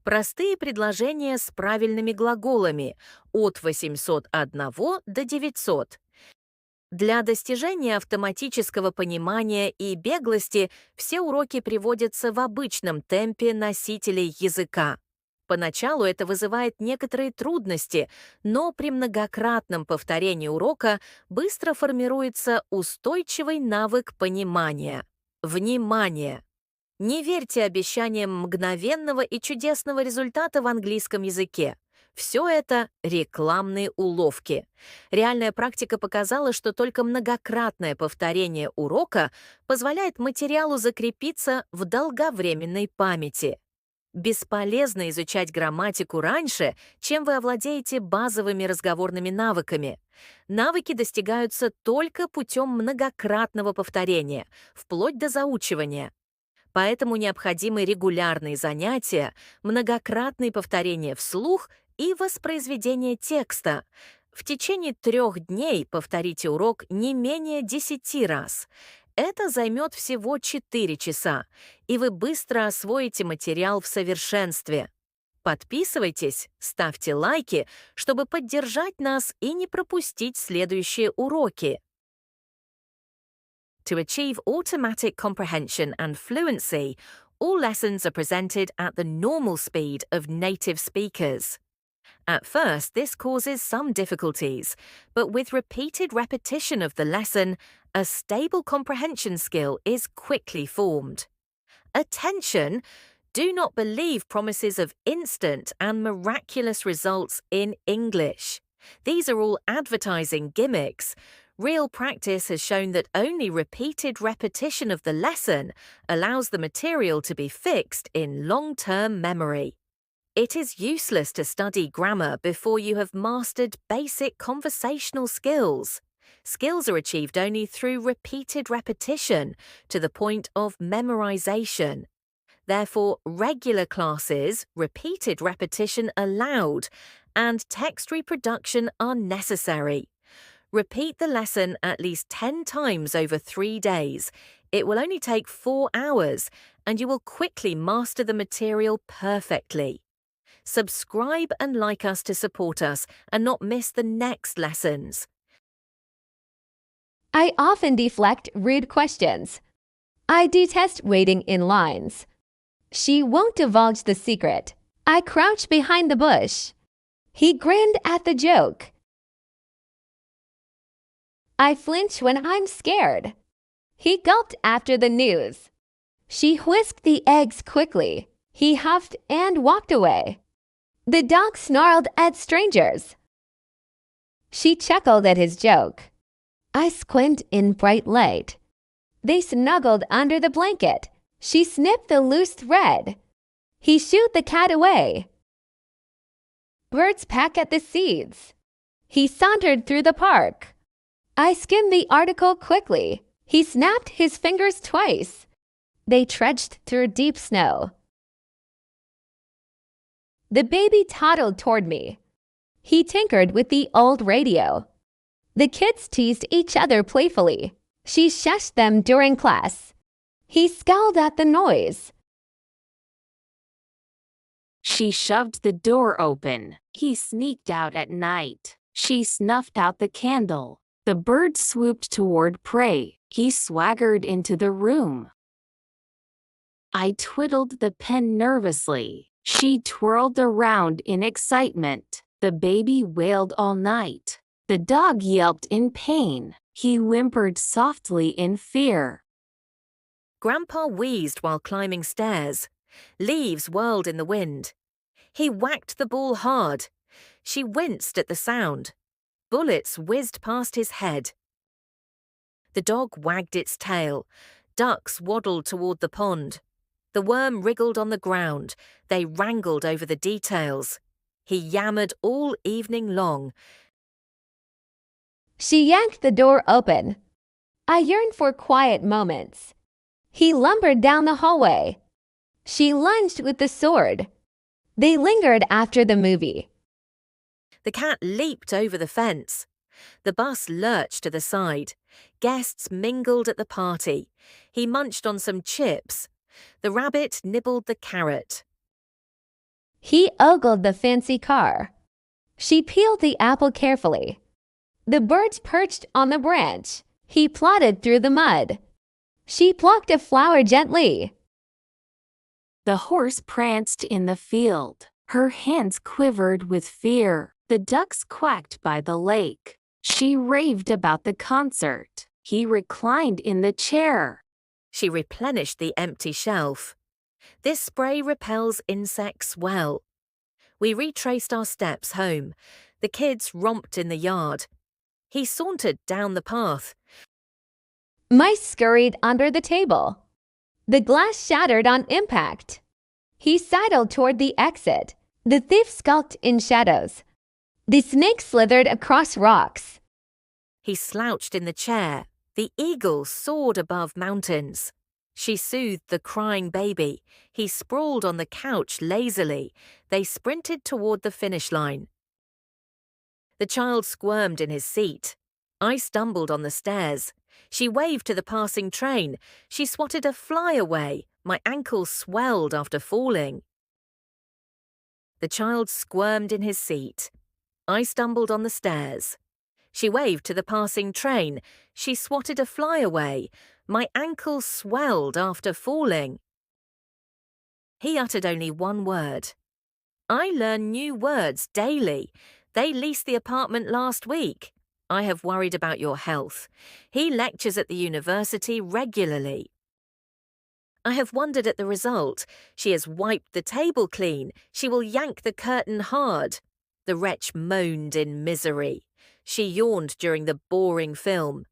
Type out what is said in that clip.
Простые предложения с правильными глаголами от 801 до 900. Для достижения автоматического понимания и беглости все уроки приводятся в обычном темпе носителей языка. Поначалу это вызывает некоторые трудности, но при многократном повторении урока быстро формируется устойчивый навык понимания. Внимание! Не верьте обещаниям мгновенного и чудесного результата в английском языке. Все это рекламные уловки. Реальная практика показала, что только многократное повторение урока позволяет материалу закрепиться в долговременной памяти. Бесполезно изучать грамматику раньше, чем вы овладеете базовыми разговорными навыками. Навыки достигаются только путем многократного повторения, вплоть до заучивания. Поэтому необходимы регулярные занятия, многократные повторения вслух и воспроизведение текста. В течение 3 дней повторите урок не менее 10 раз. Это займет всего 4 часа, и вы быстро освоите материал в совершенстве. Подписывайтесь, ставьте лайки, чтобы поддержать нас и не пропустить следующие уроки. To achieve automatic comprehension and fluency, all lessons are presented at the normal speed of native speakers. At first, this causes some difficulties, but with repeated repetition of the lesson, a stable comprehension skill is quickly formed. Attention! Do not believe promises of instant and miraculous results in English. These are all advertising gimmicks. Real practice has shown that only repeated repetition of the lesson allows the material to be fixed in long-term memory. It is useless to study grammar before you have mastered basic conversational skills. Skills are achieved only through repeated repetition to the point of memorization. Therefore, regular classes, repeated repetition allowed, and text reproduction are necessary. Repeat the lesson at least 10 times over 3 days. It will only take 4 hours, and you will quickly master the material perfectly. Subscribe and like us to support us and not miss the next lessons. I often deflect rude questions. I detest waiting in lines. She won't divulge the secret. I crouch behind the bush. He grinned at the joke. I flinch when I'm scared. He gulped after the news. She whisked the eggs quickly. He huffed and walked away. The dog snarled at strangers. She chuckled at his joke. I squint in bright light. They snuggled under the blanket. She snipped the loose thread. He shooed the cat away. Birds peck at the seeds. He sauntered through the park. I skimmed the article quickly. He snapped his fingers twice. They trudged through deep snow. The baby toddled toward me. He tinkered with the old radio. The kids teased each other playfully. She shushed them during class. He scowled at the noise. She shoved the door open. He sneaked out at night. She snuffed out the candle. The bird swooped toward prey. He swaggered into the room. I twiddled the pen nervously. She twirled around in excitement. The baby wailed all night. The dog yelped in pain. He whimpered softly in fear. Grandpa wheezed while climbing stairs. Leaves whirled in the wind. He whacked the ball hard. She winced at the sound. Bullets whizzed past his head. The dog wagged its tail. Ducks waddled toward the pond. The worm wriggled on the ground. They wrangled over the details. He yammered all evening long. She yanked the door open. I yearned for quiet moments. He lumbered down the hallway. She lunged with the sword. They lingered after the movie. The cat leaped over the fence. The bus lurched to the side. Guests mingled at the party. He munched on some chips. The rabbit nibbled the carrot. He ogled the fancy car. She peeled the apple carefully. The birds perched on the branch. He plodded through the mud. She plucked a flower gently. The horse pranced in the field. Her hands quivered with fear. The ducks quacked by the lake. She raved about the concert. He reclined in the chair. She replenished the empty shelf. This spray repels insects well. We retraced our steps home. The kids romped in the yard. He sauntered down the path. Mice scurried under the table. The glass shattered on impact. He sidled toward the exit. The thief skulked in shadows. The snake slithered across rocks. He slouched in the chair. The eagle soared above mountains. She soothed the crying baby. He sprawled on the couch lazily. They sprinted toward the finish line. The child squirmed in his seat. I stumbled on the stairs. She waved to the passing train. She swatted a fly away. My ankle swelled after falling. The child squirmed in his seat. I stumbled on the stairs. She waved to the passing train. She swatted a fly away. My ankle swelled after falling. He uttered only one word. I learn new words daily. They leased the apartment last week. I have worried about your health. He lectures at the university regularly. I have wondered at the result. She has wiped the table clean. She will yank the curtain hard. The wretch moaned in misery. She yawned during the boring film.